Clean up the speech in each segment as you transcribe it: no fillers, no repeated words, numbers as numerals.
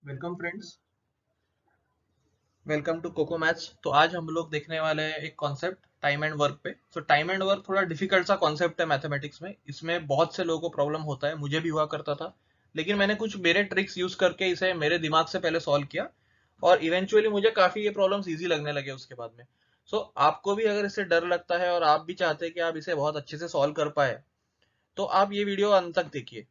Welcome friends, welcome to coco maths. तो आज हम लोग देखने वाले हैं एक कॉन्सेप्ट टाइम एंड वर्क पे। तो टाइम एंड वर्क थोड़ा डिफिकल्ट सा कॉन्सेप्ट है मैथमेटिक्स में। इसमें बहुत से लोगों को प्रॉब्लम होता है, मुझे भी हुआ करता था। लेकिन मैंने कुछ मेरे ट्रिक्स यूज करके इसे मेरे दिमाग से पहले सॉल्व किया और इवेंचुअली मुझे काफी ये प्रॉब्लम्स इजी लगने लगे उसके बाद में। सो आपको भी अगर इससे डर लगता है और आप भी चाहते हैं कि आप इसे बहुत अच्छे से सॉल्व कर पाए, तो आप ये वीडियो अंत तक देखिए।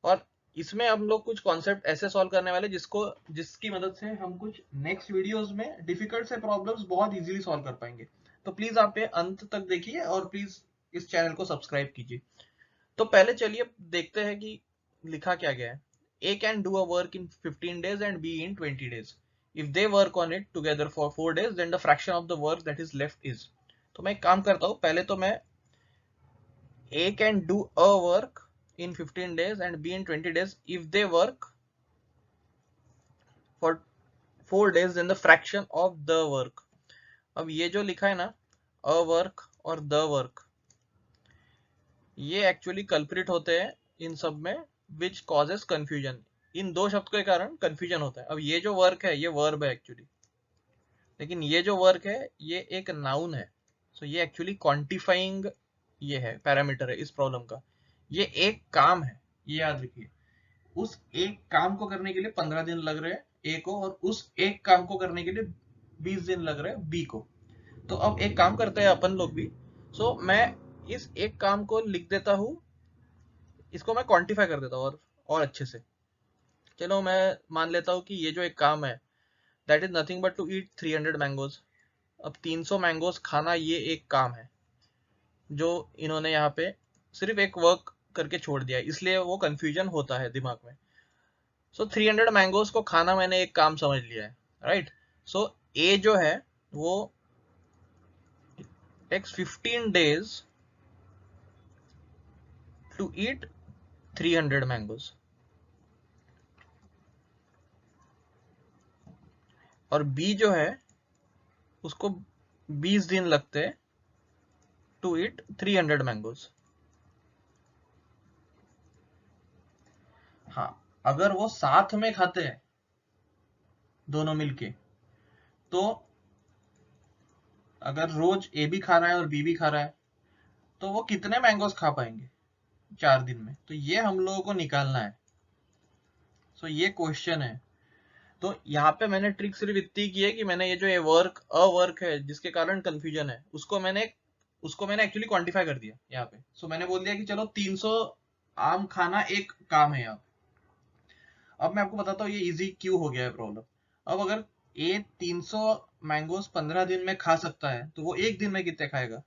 और इसमें हम लोग कुछ कॉन्सेप्ट ऐसे सॉल्व करने वाले जिसकी मदद से हम कुछ नेक्स्ट वीडियोस में डिफिकल्ट से प्रॉब्लम्स बहुत इजीली सॉल्व कर पाएंगे। तो प्लीज आप ये अंत तक देखिए और प्लीज इस चैनल को सब्सक्राइब कीजिए। तो पहले चलिए देखते हैं कि लिखा क्या गया है। A can do a work in 15 days and B in 20 days. If they work on it together for 4 days, then the fraction of the work that is left is. तो मैं एक काम करता हूँ, पहले तो मैं A can do a work in 15 days and B in 20 days if they work for 4 days, then the fraction of the work. अब ये जो लिखा है ना, a work और the work, ये एक्चुअली कल्प्रिट होते हैं इन सब में, विच कॉजेस कंफ्यूजन। इन दो शब्द के कारण कंफ्यूजन होता है। अब ये जो वर्क है ये वर्ब है एक्चुअली, लेकिन ये जो वर्क है ये एक नाउन है। सो ये एक्चुअली क्वांटिफाइंग ये है, पैरामीटर है इस प्रॉब्लम का। ये एक काम है, ये याद रखिए। उस एक काम को करने के लिए 15 दिन लग रहे हैं ए को, और उस एक काम को करने के लिए 20 दिन लग रहे हैं बी को। तो अब एक काम करते हैं अपन लोग भी। मैं इस एक काम को लिख देता हूं, इसको मैं क्वांटिफाई कर देता हूं और अच्छे से। चलो मैं मान लेता हूं कि ये जो एक काम है, that is nothing but to eat 300 mangoes. अब 300 मैंगोज खाना ये एक काम है जो इन्होंने यहाँ पे सिर्फ एक वर्क करके छोड़ दिया है, इसलिए वो कंफ्यूजन होता है दिमाग में। 300 मैंगोज को खाना मैंने एक काम समझ लिया है, राइट। ए जो है वो takes 15 days to eat 300 mangoes, और बी जो है उसको 20 दिन लगते हैं टू ईट 300 मैंगोज। हाँ, अगर वो साथ में खाते हैं दोनों मिलके, तो अगर रोज ए भी खा रहा है और बी भी खा रहा है, तो वो कितने मैंगोज खा पाएंगे 4 दिन में? तो ये हम लोगों को निकालना है। ये क्वेश्चन है। तो यहाँ पे मैंने ट्रिक सिर्फ इतनी की है कि मैंने ये जो ये वर्क अवर्क है जिसके कारण कंफ्यूजन है, उसको मैंने एक्चुअली क्वांटिफाई कर दिया यहाँ पे। मैंने बोल दिया कि चलो 300 आम खाना एक काम है यहाँ पे। अब मैं आपको बताता हूँ ये इजी क्यों हो गया है प्रॉब्लम। अब अगर ए 300 मैंगोज 15 दिन में खा सकता है, तो वो एक दिन में कितने खाएगा?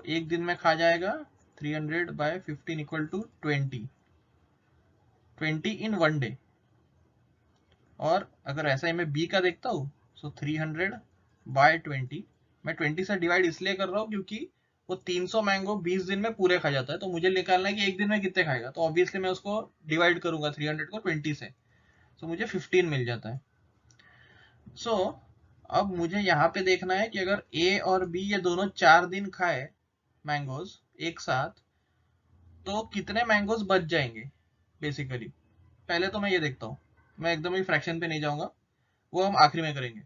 एक दिन में खा जाएगा 300 by 15 equal to 20 in one day. और अगर ऐसा ही मैं बी का देखता हूँ, 300 बाय 20, मैं 20 से डिवाइड इसलिए कर रहा हूँ क्योंकि वो 300 मैंगो 20 दिन में पूरे खा जाता है। तो मुझे निकालना है कि एक दिन में कितने खाएगा, तो ऑब्वियसली मैं उसको डिवाइड करूंगा 300 को 20 से। मुझे 15 मिल जाता है। सो अब मुझे यहाँ पे देखना है कि अगर ए और बी ये दोनों 4 दिन खाए मैंगोज एक साथ, तो कितने मैंगोज बच जाएंगे बेसिकली। पहले तो मैं ये देखता हूँ, मैं एकदम ही फ्रैक्शन पे नहीं जाऊंगा, वो हम आखिरी में करेंगे।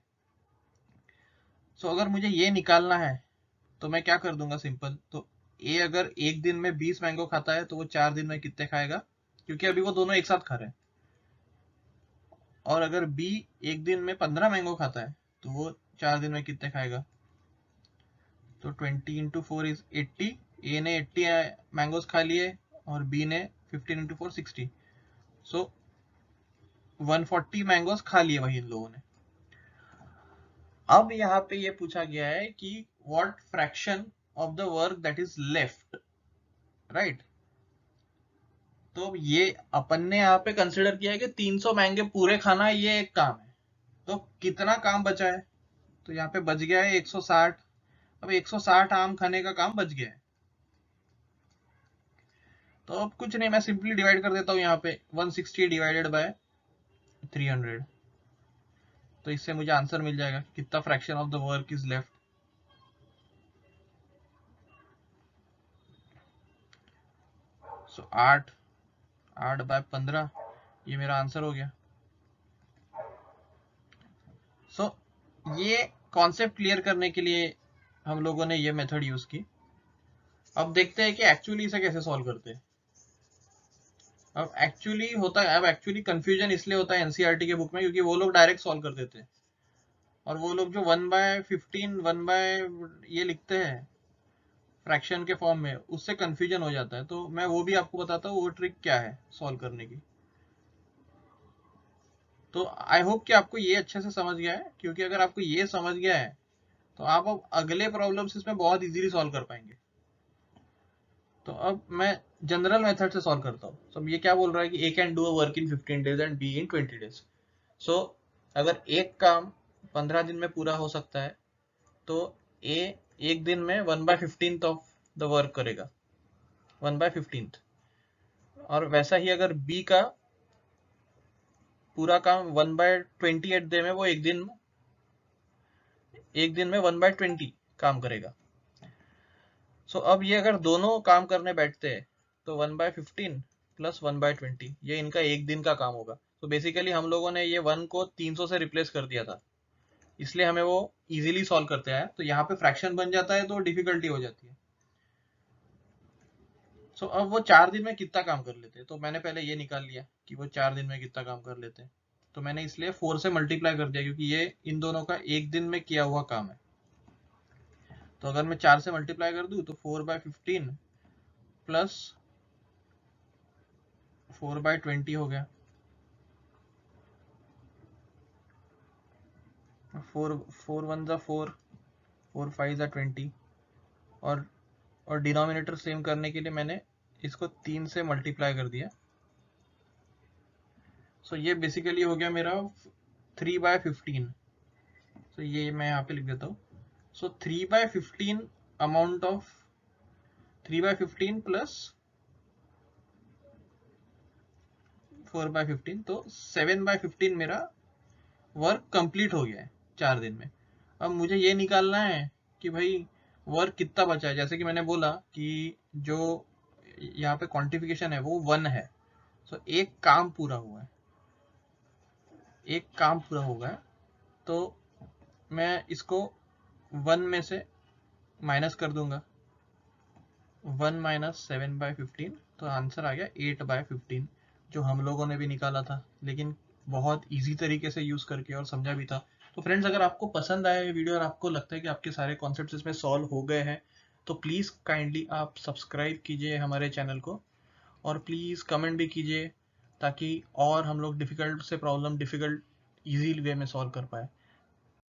अगर मुझे ये निकालना है तो मैं क्या कर दूंगा, सिंपल। तो ए अगर एक दिन में 20 मैंगो खाता है, तो वो 4 दिन में कितने खाएगा, क्योंकि अभी वो दोनों एक साथ खा रहे हैं। और अगर बी एक दिन में 15 मैंगो खाता है, तो वो 4 दिन में कितने खाएगा? तो 20 इंटू 4 इज 80। ए ने 80 मैंगोज खा लिए और बी ने 15 इंटू 4 60। 140 मैंगोज खा लिए वही इन लोगों ने। अब यहाँ पे ये पूछा गया है कि what fraction of the work that is left, right. तो ये अपन ने यहाँ पे कंसिडर किया है कि 300 मैंगे पूरे खाना ये एक काम है। तो कितना काम बचा है? तो यहाँ पे बच गया है 160। अब 160 आम खाने का काम बच गया है। तो अब कुछ नहीं, मैं सिंपली डिवाइड कर देता हूँ यहाँ पे 160 डिवाइडेड बाय 300। तो इससे मुझे आंसर मिल जाएगा कितना fraction of the work is left. 8 8 by 15 ये मेरा आंसर हो गया। सो ये कॉन्सेप्ट क्लियर करने के लिए हम लोगों ने ये मेथड यूज की। अब देखते हैं कि एक्चुअली इसे कैसे सॉल्व करते हैं। अब एक्चुअली होता है, अब एक्चुअली कंफ्यूजन इसलिए होता है एनसीईआरटी के बुक में क्योंकि वो लोग डायरेक्ट सॉल्व कर देते हैं, और वो लोग जो 1/15 ये लिखते हैं फ्रैक्शन के फॉर्म में, उससे कंफ्यूजन हो जाता है। तो मैं वो भी आपको बताता हूँ वो ट्रिक क्या है सॉल्व करने की। तो आई होप कि आपको ये अच्छे से समझ गया है, क्योंकि अगर आपको ये समझ गया है तो आप अब अगले प्रॉब्लम्स इसमें बहुत इजीली सॉल्व कर पाएंगे। तो अब मैं जनरल मेथड से सॉल्व करता हूँ। तो ये क्या बोल रहा है कि A can do a work in 15 days and B in 20 days। So अगर एक काम 15 दिन में पूरा हो सकता है तो ए एक दिन में 1/15 ऑफ द वर्क करेगा, 1/15। और वैसा ही अगर बी का पूरा काम 1/28 डे में, वो एक दिन में 1/20 काम करेगा। सो अब ये अगर दोनों काम करने बैठते हैं तो 1/15 प्लस 1/20 ये इनका एक दिन का काम होगा। तो बेसिकली हम लोगों ने ये 1 को 300 से रिप्लेस कर दिया था, इसलिए हमें वो इजीली सॉल्व करते हैं। तो यहाँ पे फ्रैक्शन बन जाता है तो डिफिकल्टी हो जाती है। सो अब वो 4 दिन में कितना काम कर लेते हैं, तो मैंने पहले ये निकाल लिया कि वो 4 दिन में कितना काम कर लेते हैं। तो मैंने इसलिए 4 से मल्टीप्लाई कर दिया क्योंकि ये इन दोनों का एक दिन में किया हुआ काम है। तो अगर मैं 4 से मल्टीप्लाई कर दूं तो 4/15 प्लस 4/20 हो गया। 4 1 जा 4, 4 5 जा 20, और डिनोमिनेटर सेम करने के लिए मैंने इसको 3 से मल्टीप्लाई कर दिया। सो ये बेसिकली हो गया मेरा 3/15। तो ये मैं यहाँ पे लिख देता हूँ। सो 3/15 अमाउंट ऑफ 3/15 प्लस 4/15, तो 7/15 मेरा वर्क कंप्लीट हो गया है 4 दिन में। अब मुझे ये निकालना है कि भाई वर्क कितना बचा है। जैसे कि मैंने बोला कि जो यहाँ पे क्वांटिफिकेशन है वो 1 है। सो एक काम पूरा हुआ है, एक काम पूरा होगा, तो मैं इसको 1 में से माइनस कर दूंगा, 1 माइनस 7/15, तो आंसर आ गया 8/15, जो हम लोगों ने भी निकाला था, लेकिन बहुत इजी तरीके से यूज करके और समझा भी था। तो फ्रेंड्स, अगर आपको पसंद आया ये वीडियो और आपको लगता है कि आपके सारे कॉन्सेप्ट्स इसमें सॉल्व हो गए हैं, तो प्लीज़ काइंडली आप सब्सक्राइब कीजिए हमारे चैनल को, और प्लीज़ कमेंट भी कीजिए ताकि और हम लोग डिफ़िकल्ट से प्रॉब्लम डिफ़िकल्ट ईजी वे में सॉल्व कर पाए।